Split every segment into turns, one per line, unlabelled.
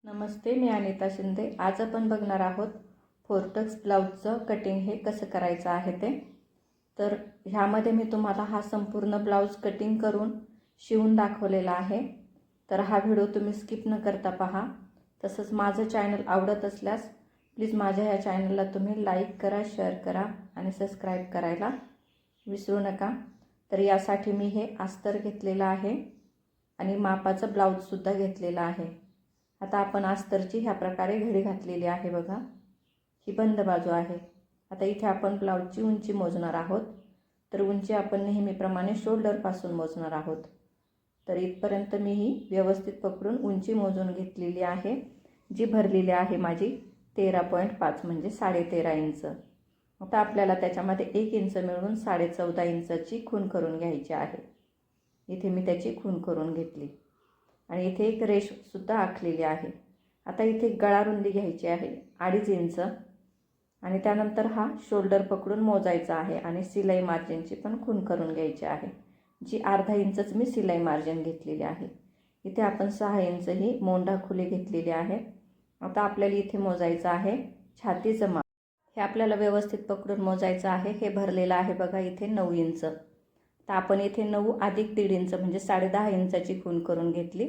नमस्ते, मी अनिता शिंदे। आज आपण बघणार आहोत फोर्टक्स ब्लाऊजचं कटिंग हे कसं करायचं आहे ते। तर ह्यामध्ये मी तुम्हाला हा संपूर्ण ब्लाऊज कटिंग करून शिवून दाखवलेला आहे। तर हा व्हिडिओ तुम्ही स्किप न करता पहा। तसंच माझं चॅनल आवडत असल्यास प्लीज माझ्या ह्या चॅनलला तुम्ही लाईक करा, शेअर करा आणि सबस्क्राईब करायला विसरू नका। तर यासाठी मी हे अस्तर घेतलेलं आहे आणि मापाचं ब्लाऊजसुद्धा घेतलेला आहे। आता आपण अस्तरची ह्या प्रकारे घडी घातलेली आहे बघा, ही बंद बाजू आहे। आता इथे आपण ब्लाऊजची उंची मोजणार आहोत। तर उंची आपण नेहमीप्रमाणे शोल्डर पासून मोजणार आहोत। तर इथपर्यंत मी ही व्यवस्थित पकडून उंची मोजून घेतलेली आहे, जी भरलेली आहे माझी 13.5 म्हणजे 13.5 इंच। आता आपल्याला त्याच्यामध्ये 1 इंच मिळून 14.5 इंचाची खूण करून घ्यायची आहे। इथे मी त्याची खूण करून घेतली आणि इथे एक रेष सुद्धा आखलेली आहे। आता इथे गळा रुंदी घ्यायची आहे 2.5 इंच आणि त्यानंतर हा शोल्डर पकडून मोजायचा आहे आणि सिलाई मार्जिनची पण खूण करून घ्यायची आहे, जी अर्धा इंचच मी सिलाई मार्जिन घेतलेली आहे। इथे आपण 6 इंच ही मोंढा खुली घेतलेली आहे। आता आपल्याला इथे मोजायचं आहे छातीचं माप। हे आपल्याला व्यवस्थित पकडून मोजायचं आहे। हे भरलेलं आहे बघा इथे 9 इंच। तर आपण इथे 9 अधिक 1.5 इंच म्हणजे 10.5 इंचाची खूण करून घेतली।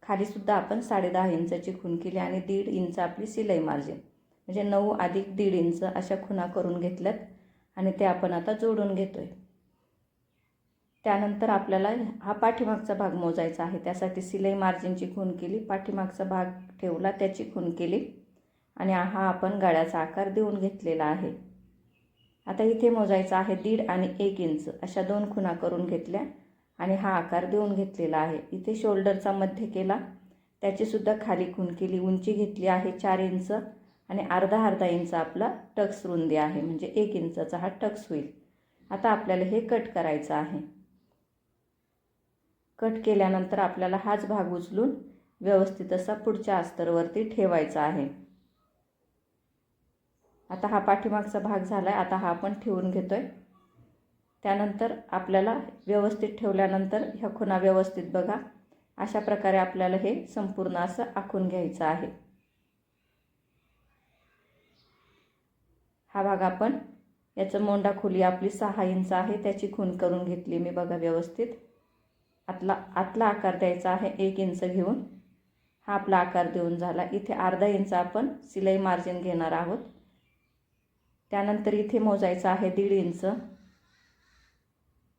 खाली सुद्धा आपण 10.5 इंचाची खूण केली आणि 1.5 इंच आपली सिलाई मार्जिन म्हणजे 9 अधिक 1.5 इंच अशा खुणा करून घेतल्यात आणि ते आपण आता जोडून घेतोय। त्यानंतर आपल्याला हा पाठीमागचा भाग मोजायचा आहे। त्यासाठी सिलाई मार्जिनची खूण केली, पाठीमागचा भाग ठेवला, त्याची खूण केली आणि हा आपण गळ्याचा आकार देऊन घेतलेला आहे। आता इथे मोजायचा आहे 1.5 आणि 1 इंच अशा 2 खुणा करून घेतल्या आणि हा आकार देऊन घेतलेला आहे। इथे शोल्डरचा मध्य केला, त्याची सुद्धा खाली खूण केली, उंची घेतली आहे 4 इंच आणि अर्धा इंच आपला टक्स रुंदी आहे म्हणजे 1 इंचाचा हा टक्स होईल। आता आपल्याला हे कट करायचं आहे। कट केल्यानंतर आपल्याला हाच भाग उचलून व्यवस्थित असा पुढच्या अस्तरवरती ठेवायचा आहे। आता हा पाठीमागचा भाग झालाय, आता हा आपण ठेवून घेतोय। त्यानंतर आपल्याला व्यवस्थित ठेवल्यानंतर ह्या खुणा व्यवस्थित बघा, अशा प्रकारे आपल्याला हे संपूर्ण असं आखून घ्यायचं आहे। हा भाग आपण याचं मोंढा खोली आपली 6 इंच आहे, त्याची खूण करून घेतली मी बघा व्यवस्थित। आतला आकार द्यायचा आहे 1 इंच घेऊन, हा आपला आकार देऊन झाला। इथे अर्धा इंच आपण सिलाई मार्जिन घेणार आहोत। त्यानंतर इथे मोजायचं आहे 1.5 इंच,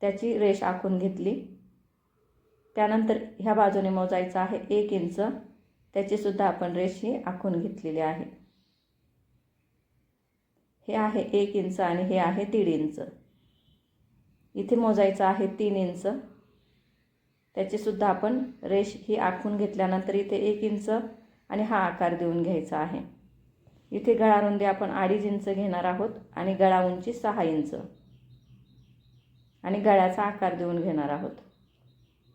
त्याची रेष आखून घेतली। त्यानंतर ह्या बाजूने मोजायचं आहे 1 इंच, त्याची सुद्धा आपण रेष ही आखून घेतलेली आहे। हे आहे 1 इंच आणि हे आहे 1.5 इंच। इथे मोजायचं आहे 3 इंच, त्याची सुद्धा आपण रेष ही आखून घेतल्यानंतर इथे 1 इंच आणि हा आकार देऊन घ्यायचा आहे। इथे गळा रुंदी आपण 2.5 इंच घेणार आहोत आणि गळा उंची 6 इंच आणि गळ्याचा आकार देऊन घेणार आहोत।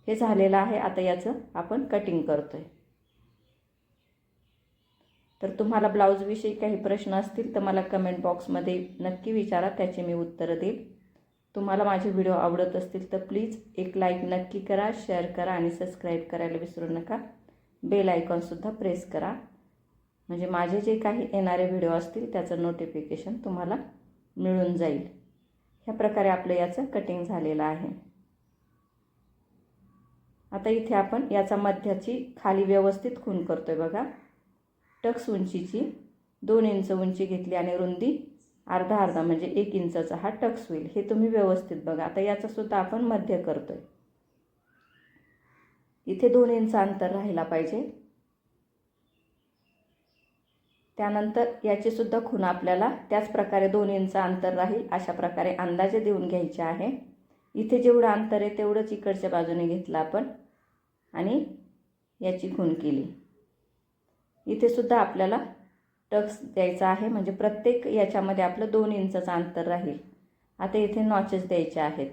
हे झालेलं आहे। आता याचं आपण कटिंग करतोय। तर तुम्हाला ब्लाऊज विषयी काही प्रश्न असतील तर मला कमेंट बॉक्समध्ये नक्की विचारा, त्याचे मी उत्तर देईल। तुम्हाला माझे व्हिडिओ आवडत असतील तर प्लीज एक लाईक नक्की करा, शेअर करा आणि सबस्क्राईब करायला विसरू नका। बेल आयकॉन सुद्धा प्रेस करा म्हणजे माझे जे काही येणारे व्हिडिओ असतील त्याचं नोटिफिकेशन तुम्हाला मिळून जाईल। ह्या प्रकारे आपलं याचं कटिंग झालेलं आहे। आता इथे आपण याचा मध्याची खाली व्यवस्थित खूण करतोय बघा। टक्स उंचीची 2 इंच उंची घेतली आणि रुंदी अर्धा म्हणजे 1 इंचाचा हा टक्स होईल। हे तुम्ही व्यवस्थित बघा। आता याचा सुद्धा आपण मध्य करतोय। इथे 2 इंच अंतर राहिला पाहिजे। त्यानंतर याची सुद्धा खूण आपल्याला त्याच प्रकारे 2 इंच अंतर राहील अशा प्रकारे अंदाजे देऊन घ्यायचे आहे। इथे जेवढं अंतर आहे तेवढंच इकडच्या बाजूने घेतलं आपण आणि याची खूण केली। इथे सुद्धा आपल्याला टक्स द्यायचा आहे म्हणजे प्रत्येक याच्यामध्ये आपलं 2 इंचाचं अंतर राहील। आता इथे नॉचेस द्यायचे आहेत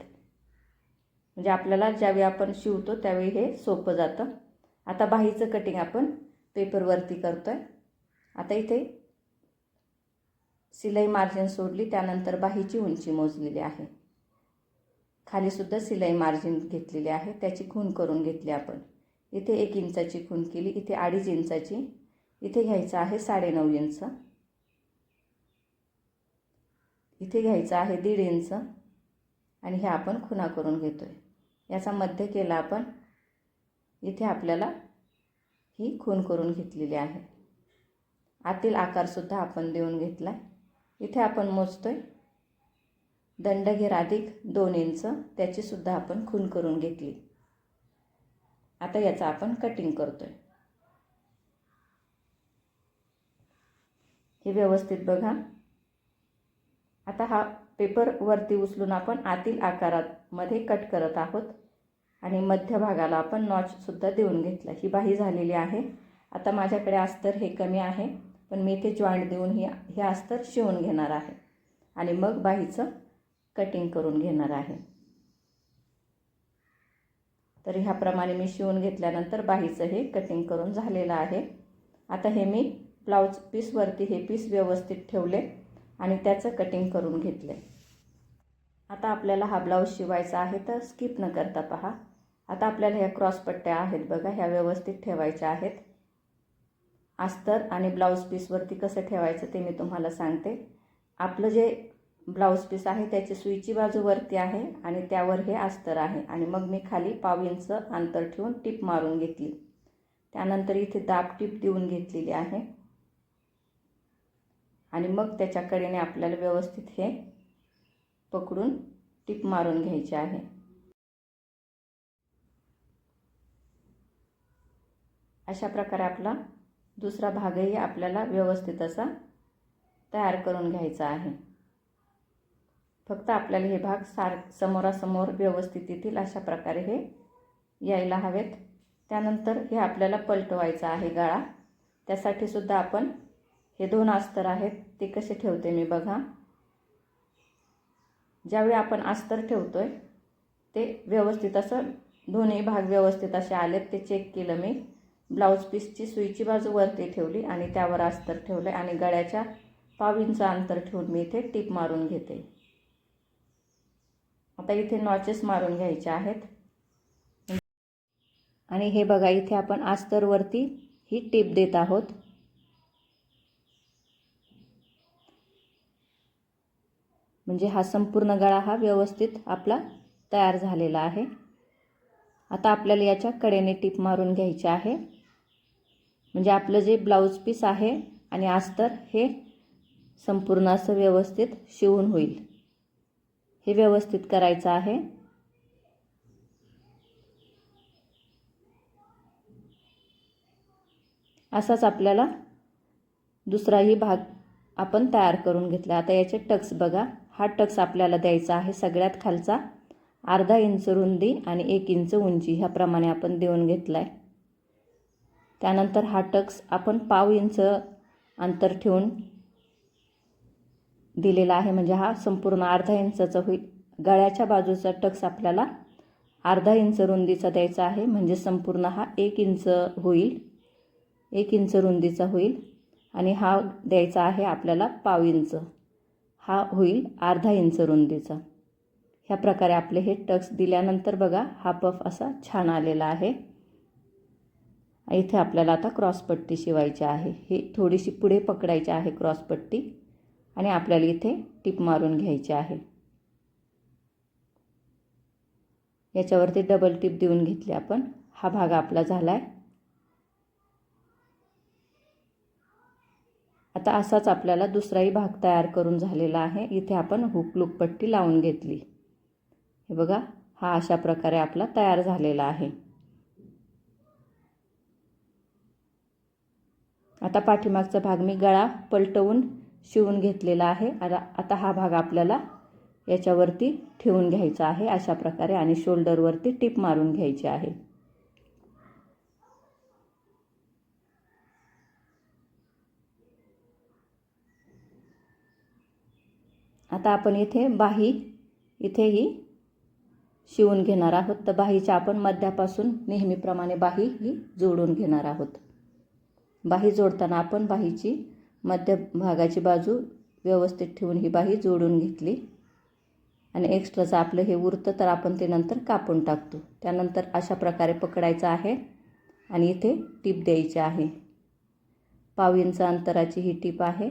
म्हणजे आपल्याला ज्यावेळी आपण शिवतो त्यावेळी हे सोपं जातं। आता बाहीचं कटिंग आपण पेपरवरती करतोय। आता इथे सिलाई मार्जिन सोडली, त्यानंतर बाहीची उंची मोजलेली आहे। खाली सुद्धा सिलाई मार्जिन घेतलेली आहे, त्याची खूण करून घेतली आपण। इथे 1 इंचाची खूण केली, इथे 2.5 इंचाची इथे घ्यायचं आहे 9.5 इंच, इथे घ्यायचं आहे 1.5 इंच आणि हे आपण खुणा करून घेतोय. याचा मध्य केला आपण. इथे आपल्याला ही खून करून घेतलेली आहे. आतील आकार सुद्धा आपण देऊन घेतला. इथे आपण मोजतोय दंडघेर अधिक 2 इंच, त्याची सुद्धा आपण खून करून घेतली. आता याचा आपण कटिंग करतोय. हे व्यवस्थित बघा. आता हा पेपर वरती उचलून आपण आतील आकारात मध्ये कट करत आहोत आणि मध्य भागाला आपण नॉच सुद्धा देऊन घेतला. ही बाही झालेली आहे. आता माझ्याकडे अस्तर हे कमी आहे, पण मी इथे जॉईंट देऊन हे अस्तर शिवून घेणार आहे आणि मग बाहीचं कटिंग करून घेणार आहे. तर ह्याप्रमाणे मी शिवून घेतल्यानंतर बाहीचं हे कटिंग करून झालेलं आहे. आता हे मी ब्लाउज पीसवरती हे पीस व्यवस्थित ठेवले आणि त्याचं कटिंग करून घेतले. आता आपल्याला हा ब्लाउज शिवायचा आहे, तर स्किप न करता पहा. आता आपल्याला ह्या क्रॉस पट्ट्या आहेत बघा, ह्या व्यवस्थित ठेवायच्या आहेत. अस्तर आणि ब्लाउज पीसवरती कसं ठेवायचं ते मी तुम्हाला सांगते. आपलं जे ब्लाउज पीस आहे त्याची सुईची बाजू वरती आहे आणि त्यावर हे अस्तर आहे आणि मग मी खाली 1/2 इंच अंतर ठेवून टिप मारून घेतली. त्यानंतर इथे दाब टिप देऊन घेतलेली आहे आणि मग त्याच्या कडेने आपल्याला व्यवस्थित हे पकडून टिप मारून घ्यायची आहे. अशा प्रकारे आपला दुसरा भागही आपल्याला व्यवस्थित असा तयार करून घ्यायचा आहे. फक्त आपल्याला हे भाग समोरासमोर व्यवस्थित येतील अशा प्रकारे हे यायला हवेत. त्यानंतर हे आपल्याला पलटवायचं आहे गळा. त्यासाठी सुद्धा आपण हे 2 अस्तर आहेत ते कसे ठेवते मी बघा. ज्यावेळी आपण अस्तर ठेवतोय ते व्यवस्थित असं दोन्ही भाग व्यवस्थित असे आलेत ते चेक केलं मी. ब्लाउज पीसची सुईची बाजू वरती ठेवली आणि त्यावर अस्तर ठेवले आणि गळ्याच्या 1/2 इंच अंतर ठेवून मी इथे टिप मारून घेते. आता इथे नॉचेस मारून घ्यायचे आहेत आणि हे बघा इथे आपण अस्तरवरती ही टिप देत आहोत. म्हणजे हा संपूर्ण गळा हा व्यवस्थित आपला तयार झालेला आहे. आता आपल्याला याच्या कडेने टिप मारून घ्यायची आहे. म्हणजे आपलं जे ब्लाउज पीस आहे आणि अस्तर हे संपूर्ण असं व्यवस्थित शिवून होईल. हे व्यवस्थित करायचं आहे. असाच आपल्याला दुसराही भाग आपण तयार करून घेतला. आता याचे टक्स बघा. हा टक्स आपल्याला द्यायचा आहे सगळ्यात खालचा 1/2 इंच रुंदी आणि 1 इंच उंची ह्याप्रमाणे आपण देऊन घेतलाय. त्यानंतर हा टक्स आपण 1/2 इंच अंतर ठेवून दिलेला आहे. म्हणजे हा संपूर्ण 1/2 इंचाचा होईल. गळ्याच्या बाजूचा टक्स आपल्याला 1/2 इंच रुंदीचा द्यायचा आहे. म्हणजे संपूर्ण हा 1 इंच होईल, 1 इंच रुंदीचा होईल आणि हा द्यायचा आहे आपल्याला 1/2 इंच. हा होईल 1/2 इंच रुंदीचा. ह्या प्रकारे आपले हे टक्स दिल्यानंतर बघा हा पफ असा छान आलेला आहे. इथे आपल्याला आता क्रॉसपट्टी शिवायची आहे. हे थोडीशी पुढे पकडायची आहे क्रॉसपट्टी आणि आपल्याला इथे टिप मारून घ्यायची आहे. याच्यावरती डबल टिप देऊन घेतली आपण. हा भाग आपला झालाय. आता असाच आपल्याला दुसराही भाग तयार करून झालेला आहे. इथे आपण हुक लूप पट्टी लावून घेतली. हे बघा हा अशा प्रकारे आपला तयार झालेला आहे. आता पाठीमागचा भाग मी गळा पलटवून शिवून घेतलेला आहे. आता हा भाग आपल्याला याच्यावरती ठेवून घ्यायचा आहे अशा प्रकारे आणि शोल्डरवरती टिप मारून घ्यायची आहे. आता आपण इथे इथेही शिवून घेणार आहोत. तर बाहीच्या आपण मध्यापासून नेहमीप्रमाणे बाही ही जोडून घेणार आहोत. बाही जोडताना आपण बाहीची मध्य भागाची बाजू व्यवस्थित ठेवून ही बाही जोडून घेतली आणि एक्स्ट्राचं आपलं हे उरतं तर आपण ते नंतर कापून टाकतो. त्यानंतर अशा प्रकारे पकडायचं आहे आणि इथे टिप द्यायची आहे. पाव इंच अंतराची ही टीप आहे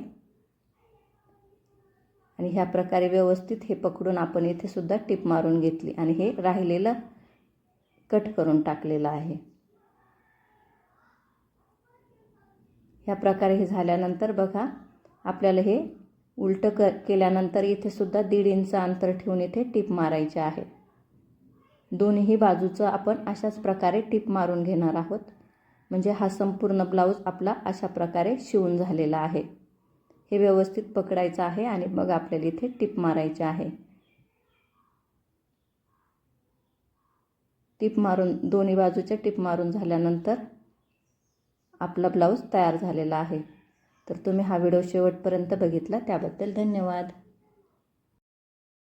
आणि ह्या प्रकारे व्यवस्थित हे पकडून आपण इथे सुद्धा टीप मारून घेतली आणि हे राहिलेलं कट करून टाकलेलं आहे। ह्या प्रकारे हे झाल्यानंतर बघा आपल्याला हे उलट केल्यानंतर इथे सुद्धा 1.5 इंच अंतर ठेवून इथे टीप मारायचे आहे। दोन्ही बाजूचं आपण अशाच प्रकारे टीप मारून घेणार आहोत, म्हणजे हा संपूर्ण ब्लाऊज आपला अशा प्रकारे शिवून झालेला आहे। हे व्यवस्थित पकडायचं आहे आणि मग आपल्याला इथे टीप मारायची आहे। टीप मारून दोन्ही बाजूच्या टीप मारून झाल्यानंतर आपला ब्लाऊज तयार झालेला आहे। तर तुम्ही हा व्हिडिओ शेवटपर्यंत बघितला त्याबद्दल धन्यवाद।